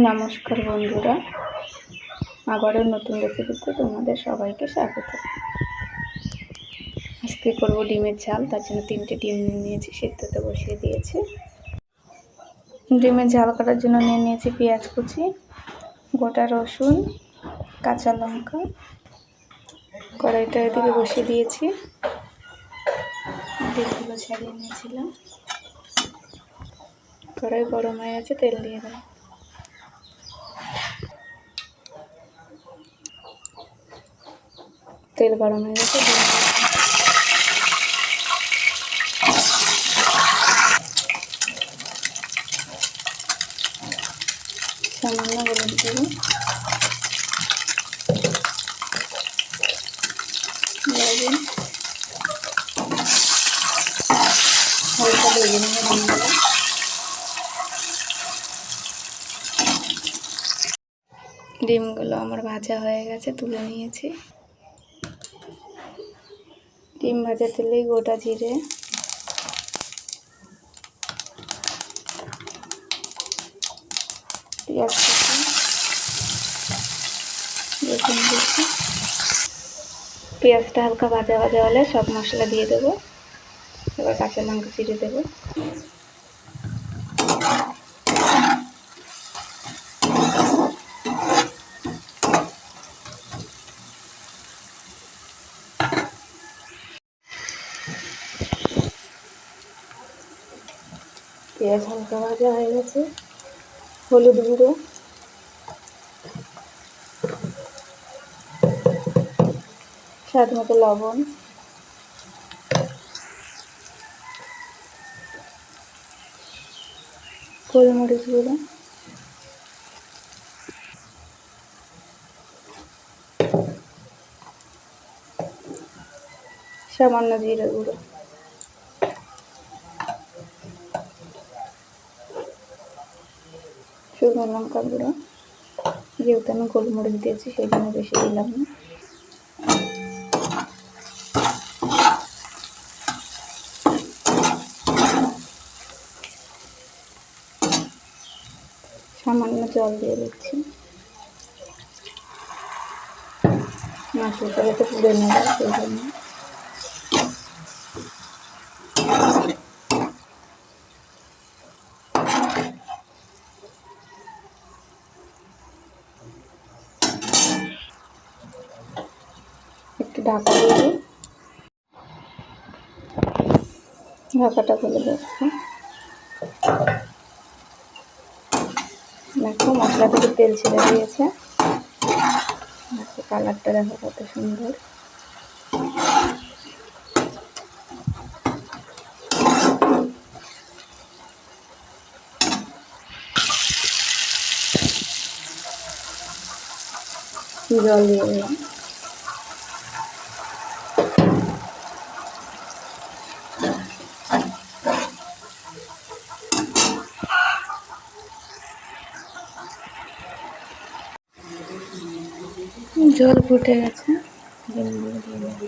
নমস্কার বন্ধুরা, আবারও নতুন রেসিপিতে তোমাদের সবাইকে স্বাগত। আজকে করবো ডিমের ঝাল। তার জন্য 3টে ডিম নিয়েছি, সিদ্ধতে বসিয়ে দিয়েছি। ডিমের ঝাল করার জন্য নিয়েছি পেঁয়াজ কুচি, গোটা রসুন, কাঁচা লঙ্কা। কড়াইটা এদিকে বসিয়ে দিয়েছি, ডিমগুলো ছাড়িয়ে নিয়েছিলাম। কড়াই গরম হয়ে গেছে, তেল দিয়ে দেবো। তেল গরম হয়ে গেছে, সামান্য হলুদ দেবো, হালকা ভেজে নেবো ডিমগুলো। ডিমগুলো আমার ভাজা হয়ে গেছে, তুলে নিয়েছি। ডিম ভাজা তেলেই গোটা জিরে, পেঁয়াজ কুচি, রসুন কুচি। পেঁয়াজটা হালকা ভাজা ভাজা হলে সব মশলা দিয়ে দেবো। এবার কাঁচা লঙ্কা চিড়ে দেবো। পেঁয়াজ হালকা ভাজা হয়ে গেছে, হলুদ গুঁড়ো, স্বাদ মতো লবণ, গোলমরিচ গুঁড়ো, সামান্য জিরে গুঁড়ো, শুকনো লঙ্কা গুঁড়ো। যেহেতু আমি গোলমরিচ দিয়েছি সেই জন্য বেশি দিলাম না। সামান্য জল দিয়ে দিচ্ছি, মাছটা যাতে পুড়ে না যায় সেই জন্য। একটু ঢাকা দিয়ে দিই, ঢাকাটা খুলে দেখছি। দেখো মশলা থেকে তেল ছেড়ে দিয়েছে, কালারটা দেখো কত সুন্দর। জল দিয়ে দিলাম। জল ফুটে গেছে, ডিমগুলো দিয়ে দেবো।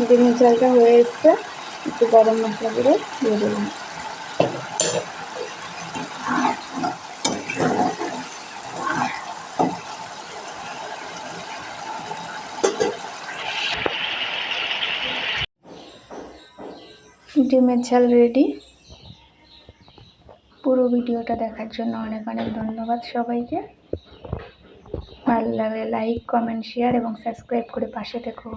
ডিমের ঝালটা হয়ে এসছে, একটু গরম মশলা করে দিয়ে দিলাম। ডিমের ঝাল রেডি। পুরো ভিডিওটা দেখার জন্য অনেক অনেক ধন্যবাদ সবাইকে। ভালো লাগলে লাইক, কমেন্ট, শেয়ার এবং সাবস্ক্রাইব করে পাশে থেকো।